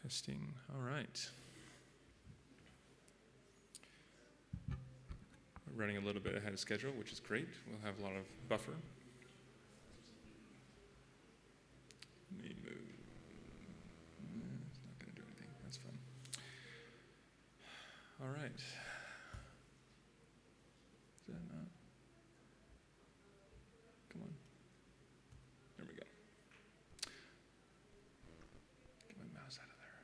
Testing, all right. We're running a little bit ahead of schedule, which is great. We'll have a lot of buffer. Let me move. It's not going to do anything, that's fun. All right. Is that not? Come on. There we go. Get my mouse out of there.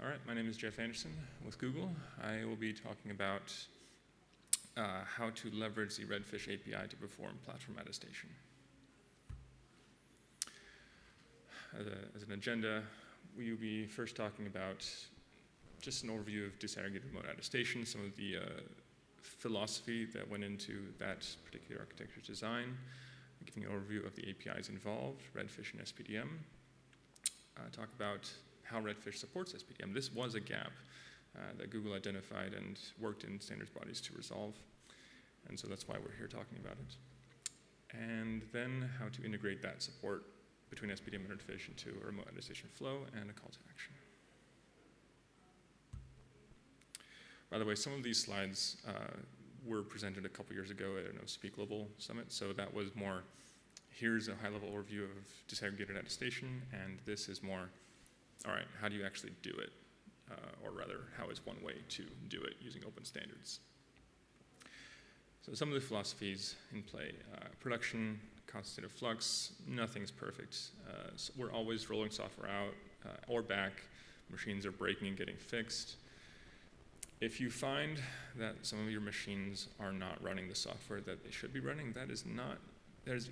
All right, my name is Jeff Andersen with Google. I will be talking about how to leverage the Redfish API to perform platform attestation. As an agenda, we will be first talking about just an overview of disaggregated remote attestation, some of the philosophy that went into that particular architecture design, giving an overview of the APIs involved, Redfish and SPDM, talk about how Redfish supports SPDM. This was a gap that Google identified and worked in standards bodies to resolve, and so that's why we're here talking about it. And then how to integrate that support between SPDM and Redfish into a remote attestation flow and a call to action. By the way, some of these slides were presented a couple years ago at an OCP Global Summit, so that was more, here's a high-level overview of disaggregated attestation, and this is more, all right, how do you actually do it? Or rather, how is one way to do it using open standards? So some of the philosophies in play, production, constant state of flux, nothing's perfect. So we're always rolling software out or back. Machines are breaking and getting fixed. If you find that some of your machines are not running the software that they should be running, that is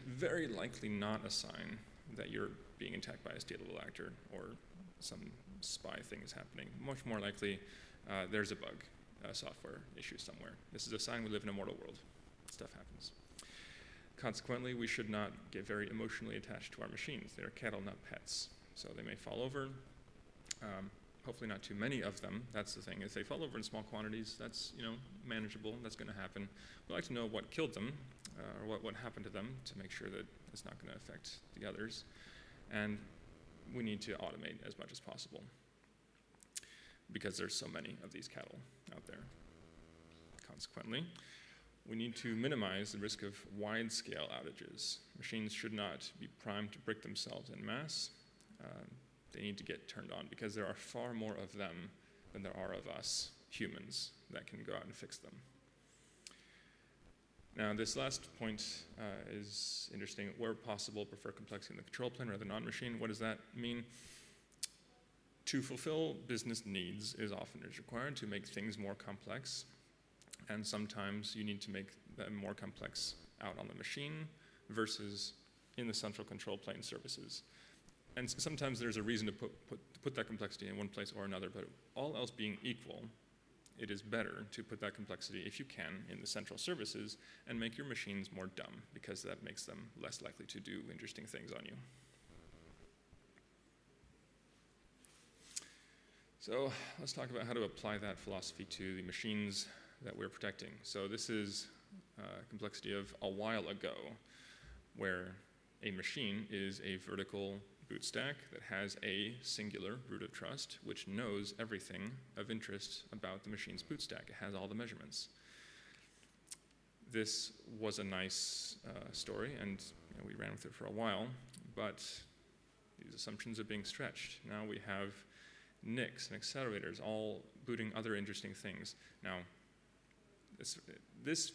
very likely not a sign that you're being attacked by a state-level actor or some spy thing is happening. Much more likely, there's a bug, a software issue somewhere. This is a sign we live in a mortal world. Stuff happens. Consequently, we should not get very emotionally attached to our machines. They are cattle, not pets. So they may fall over. Hopefully not too many of them. That's the thing. If they fall over in small quantities, that's manageable. That's going to happen. We'd like to know what killed them or what happened to them to make sure that it's not going to affect the others. And we need to automate as much as possible because there's so many of these cattle out there. Consequently, we need to minimize the risk of wide-scale outages. Machines should not be primed to brick themselves en masse. They need to get turned on because there are far more of them than there are of us, humans, that can go out and fix them. Now, this last point is interesting. Where possible, prefer complexity in the control plane rather than on-machine. What does that mean? To fulfill business needs is often required to make things more complex, and sometimes you need to make them more complex out on the machine versus in the central control plane services. And sometimes there's a reason to put that complexity in one place or another, but all else being equal, it is better to put that complexity, if you can, in the central services and make your machines more dumb because that makes them less likely to do interesting things on you. So let's talk about how to apply that philosophy to the machines that we're protecting. So this is complexity of a while ago, where a machine is a vertical boot stack that has a singular root of trust, which knows everything of interest about the machine's boot stack. It has all the measurements. This was a nice story, and we ran with it for a while, but these assumptions are being stretched. Now we have NICs and accelerators all booting other interesting things. Now, this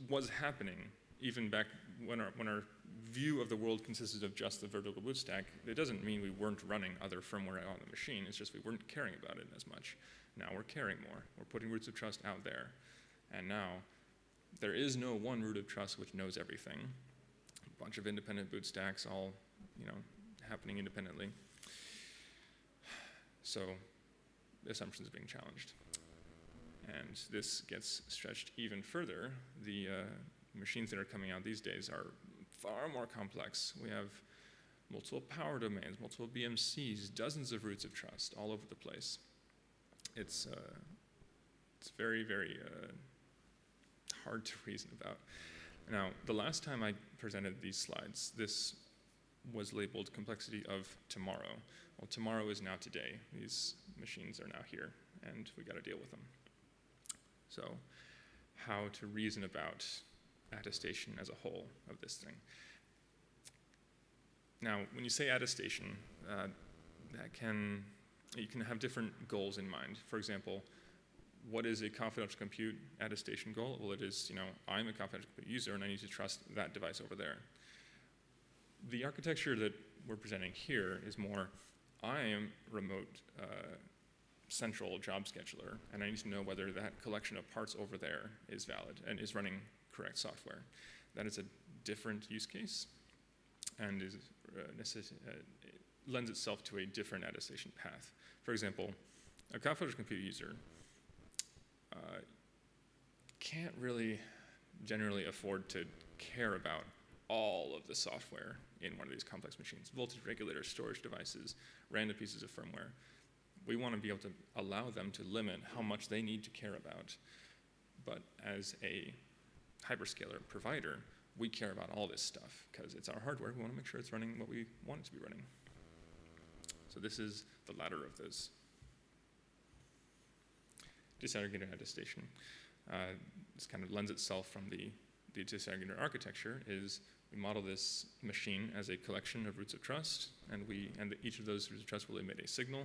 was happening even back when our view of the world consisted of just the vertical boot stack. It doesn't mean we weren't running other firmware on the machine. It's just we weren't caring about it as much. Now we're caring more. We're putting roots of trust out there. And now there is no one root of trust which knows everything. A bunch of independent boot stacks all happening independently. So the assumptions are being challenged. And this gets stretched even further. The machines that are coming out these days are far more complex. We have multiple power domains, multiple BMCs, dozens of roots of trust all over the place. It's very, very hard to reason about. Now, the last time I presented these slides, this was labeled complexity of tomorrow. Well, tomorrow is now today. These machines are now here, and we got to deal with them. So how to reason about attestation as a whole of this thing. Now, when you say attestation, you can have different goals in mind. For example, what is a confidential compute attestation goal? Well, it is, I'm a confidential compute user and I need to trust that device over there. The architecture that we're presenting here is more, I am remote central job scheduler, and I need to know whether that collection of parts over there is valid and is running correct software. That is a different use case and lends itself to a different attestation path. For example, a confidential compute user can't really generally afford to care about all of the software in one of these complex machines. Voltage regulators, storage devices, random pieces of firmware. We want to be able to allow them to limit how much they need to care about. But as a hyperscaler provider, we care about all this stuff because it's our hardware. We want to make sure it's running what we want it to be running. So this is the latter of those. Disaggregated attestation. This kind of lends itself from the disaggregated architecture is we model this machine as a collection of roots of trust, and each of those roots of trust will emit a signal,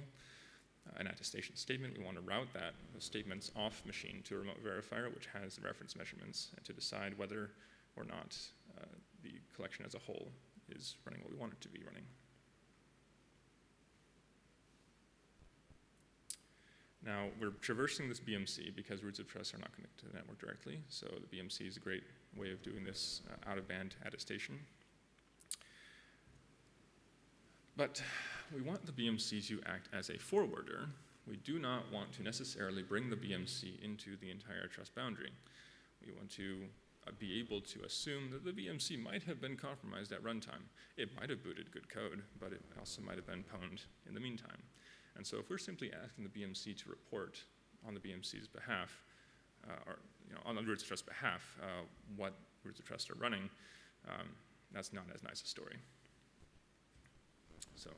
an attestation statement. We want to route those statements off machine to a remote verifier, which has the reference measurements, and to decide whether or not the collection as a whole is running what we want it to be running. Now, we're traversing this BMC because roots of trust are not connected to the network directly, so the BMC is a great way of doing this out-of-band attestation. But we want the BMC to act as a forwarder. We do not want to necessarily bring the BMC into the entire trust boundary. We want to be able to assume that the BMC might have been compromised at runtime. It might have booted good code, but it also might have been pwned in the meantime. And so if we're simply asking the BMC to report on the BMC's behalf, on the roots of trust behalf, what roots of trust are running, that's not as nice a story. So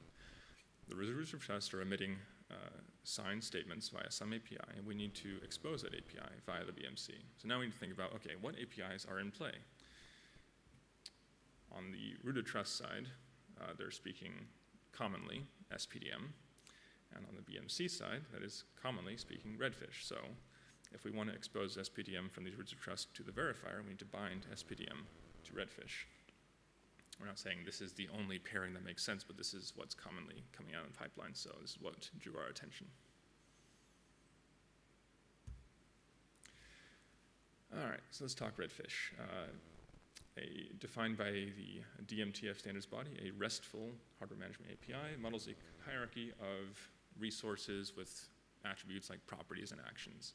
the roots of trust are emitting signed statements via some API, and we need to expose that API via the BMC. So now we need to think about, okay, what APIs are in play? On the root of trust side, they're speaking commonly SPDM, and on the BMC side, that is commonly speaking Redfish. So if we want to expose SPDM from these roots of trust to the verifier, we need to bind SPDM to Redfish. We're not saying this is the only pairing that makes sense, but this is what's commonly coming out in the pipeline, so this is what drew our attention. All right, so let's talk Redfish. Defined by the DMTF standards body, a RESTful hardware management API models a hierarchy of resources with attributes like properties and actions.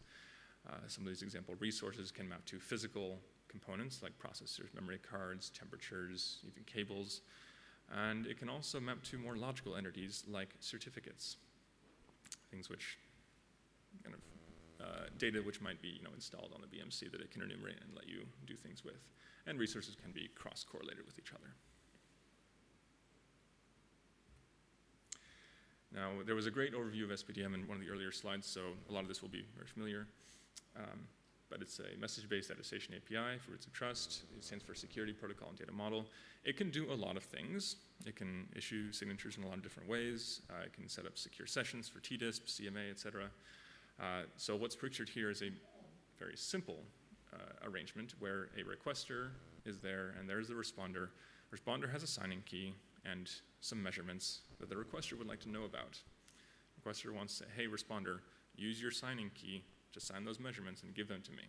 Some of these example resources can map to physical components like processors, memory cards, temperatures, even cables. And it can also map to more logical entities like certificates, things which kind of data which might be installed on the BMC that it can enumerate and let you do things with. And resources can be cross-correlated with each other. Now, there was a great overview of SPDM in one of the earlier slides, so a lot of this will be very familiar. But it's a message-based attestation API for roots of trust. It stands for Security Protocol and Data Model. It can do a lot of things. It can issue signatures in a lot of different ways. It can set up secure sessions for TDISP, CMA, et cetera. So what's pictured here is a very simple arrangement where a requester is there and there's the responder. Responder has a signing key and some measurements that the requester would like to know about. Requester wants to say, hey, responder, use your signing key to sign those measurements and give them to me.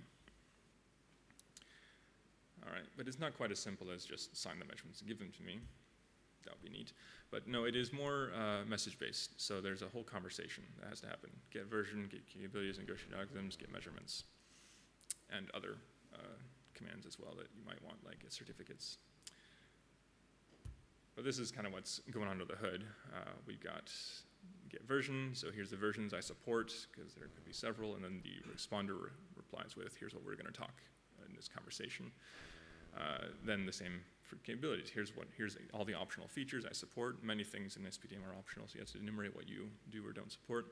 All right, but it's not quite as simple as just sign the measurements and give them to me. That would be neat. But no, it is more message-based. So there's a whole conversation that has to happen. Get version, get capabilities, negotiate algorithms, get measurements, and other commands as well that you might want, like get certificates. But this is kind of what's going on under the hood. We've got get version, so here's the versions I support, because there could be several, and then the responder replies with, here's what we're going to talk in this conversation. Then the same for capabilities. Here's all the optional features I support. Many things in SPDM are optional, so you have to enumerate what you do or don't support.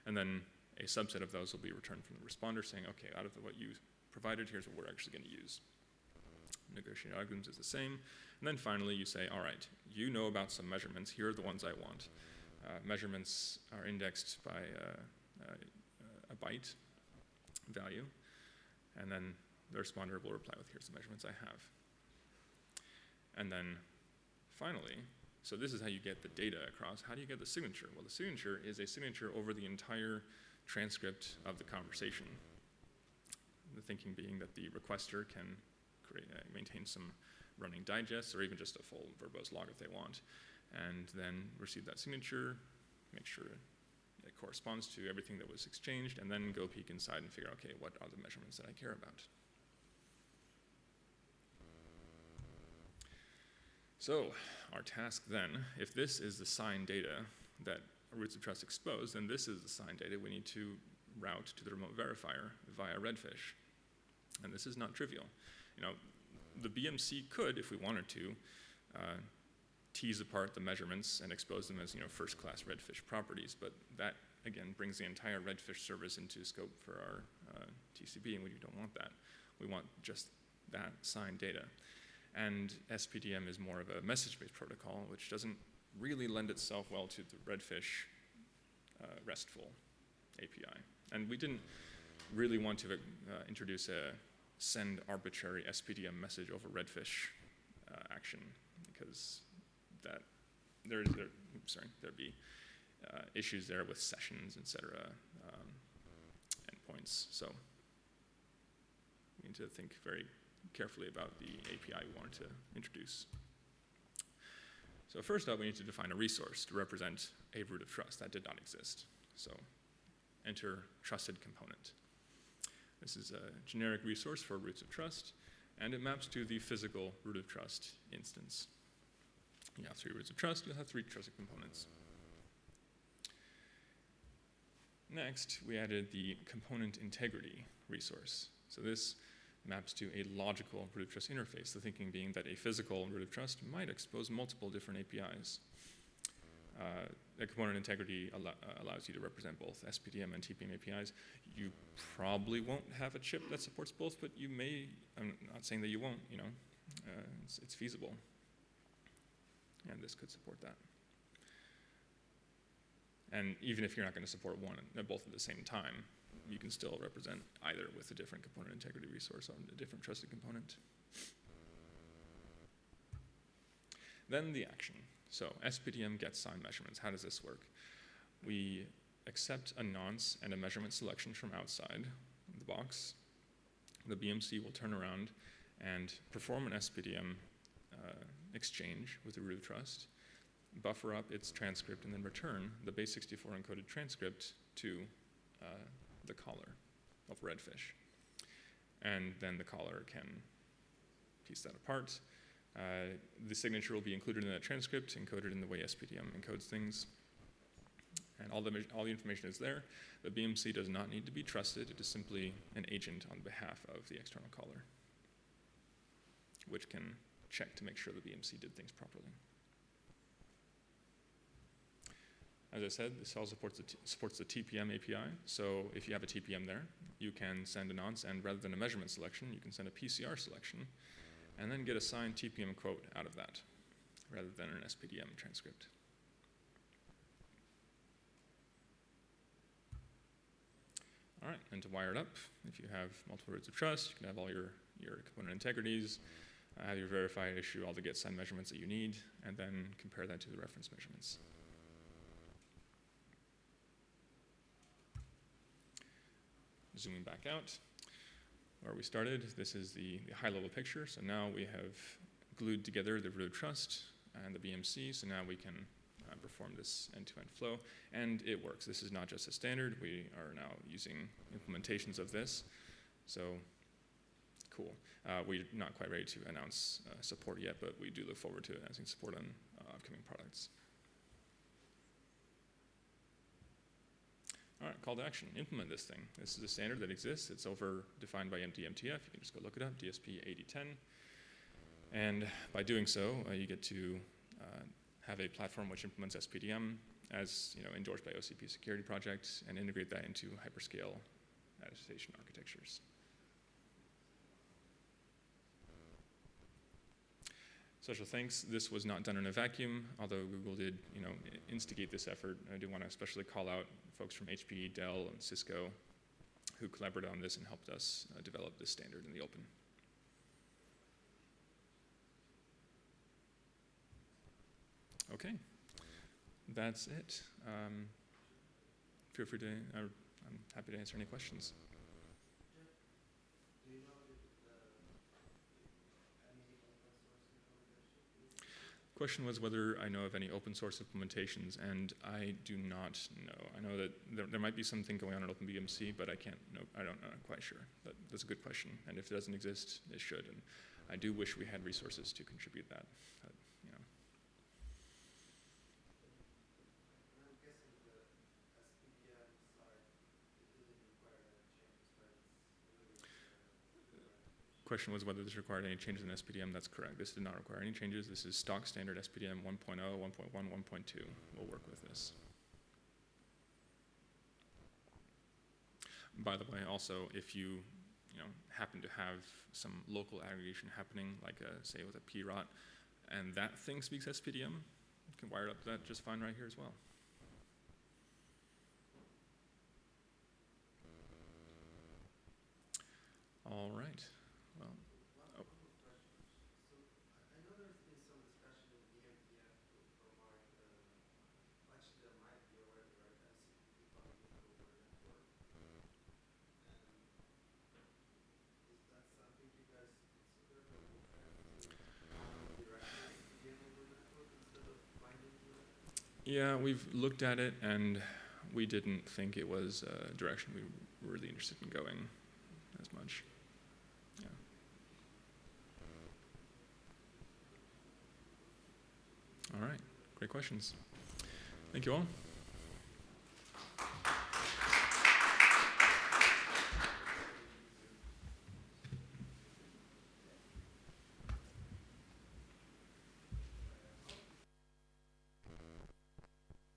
And then a subset of those will be returned from the responder saying, okay, out of what you provided, here's what we're actually going to use. Negotiated algorithms is the same. And then finally, you say, all right, you know about some measurements. Here are the ones I want. Measurements are indexed by a byte value. And then the responder will reply with, here's the measurements I have. And then finally, so this is how you get the data across. How do you get the signature? Well, the signature is a signature over the entire transcript of the conversation. The thinking being that the requester can maintain some running digests or even just a full verbose log if they want, and then receive that signature, make sure it corresponds to everything that was exchanged, and then go peek inside and figure out, okay, what are the measurements that I care about? So our task then, if this is the signed data that roots of trust expose, then this is the signed data we need to route to the remote verifier via Redfish. And this is not trivial. The BMC could, if we wanted to, tease apart the measurements and expose them as first-class Redfish properties, but that again brings the entire Redfish service into scope for our TCP, and we don't want that. We want just that signed data. And SPDM is more of a message-based protocol, which doesn't really lend itself well to the Redfish RESTful API. And we didn't really want to introduce a send arbitrary SPDM message over Redfish action, because there'd be issues there with sessions, etc., endpoints. So we need to think very carefully about the API we want to introduce. So first up, we need to define a resource to represent a root of trust. That did not exist. So enter trusted component. This is a generic resource for roots of trust, and it maps to the physical root of trust instance. You have 3 roots of trust, you'll have 3 trusted components. Next, we added the component integrity resource. So this maps to a logical root of trust interface, the thinking being that a physical root of trust might expose multiple different APIs. The component integrity allows you to represent both SPDM and TPM APIs. You probably won't have a chip that supports both, but you may. I'm not saying that you won't, it's feasible. And this could support that. And even if you're not going to support both at the same time, you can still represent either with a different component integrity resource on a different trusted component. Then the action. So SPDM gets signed measurements. How does this work? We accept a nonce and a measurement selection from outside the box. The BMC will turn around and perform an SPDM exchange with the root of trust, buffer up its transcript, and then return the base64 encoded transcript to the caller of Redfish. And then the caller can piece that apart. The signature will be included in that transcript, encoded in the way SPDM encodes things. And all the information is there. The BMC does not need to be trusted. It is simply an agent on behalf of the external caller, which can check to make sure the BMC did things properly. As I said, this all supports the TPM API. So if you have a TPM there, you can send a nonce, and rather than a measurement selection, you can send a PCR selection, and then get a signed TPM quote out of that, rather than an SPDM transcript. All right, and to wire it up, if you have multiple roots of trust, you can have all your component integrities, have your verifier issue all the get signed measurements that you need, and then compare that to the reference measurements. Zooming back out, where we started, this is the high-level picture. So now we have glued together the root of trust and the BMC, so now we can perform this end-to-end flow, and it works. This is not just a standard. We are now using implementations of this, so cool. We're not quite ready to announce support yet, but we do look forward to announcing support on upcoming products. All right, call to action, implement this thing. This is a standard that exists. It's defined by MD-MTF. You can just go look it up, DSP 8010. And by doing so, you get to have a platform which implements SPDM as endorsed by OCP security projects and integrate that into hyperscale attestation architectures. Special thanks. This was not done in a vacuum, although Google did instigate this effort. I do want to especially call out folks from HP, Dell, and Cisco who collaborated on this and helped us develop this standard in the open. Okay, that's it. Feel free to, I'm happy to answer any questions. Do you know if any open source implementation? Question was whether I know of any open source implementations, and I do not know. I know that there might be something going on in OpenBMC, but I'm quite sure. But that's a good question, and if it doesn't exist, it should. And I do wish we had resources to contribute that. But, I'm guessing the SPDM side, it didn't require any changes, right? Question was whether this required any changes in SPDM. That's correct. This did not require any changes. This is stock standard SPDM 1.0, 1.1, 1.2. We'll work with this. By the way, also, if you happen to have some local aggregation happening, like say with a PROT, and that thing speaks SPDM, you can wire it up to that just fine right here as well. All right. Well. One quick question. So I know there's been some discussion in DMPF for Mark. Actually, there might be already, right? MCP public over network. And is that something you guys consider or look at? Directly SPDM over network instead of binding to it? Yeah, we've looked at it, and we didn't think it was a direction we were really interested in going as much. Yeah. All right. Great questions. Thank you all.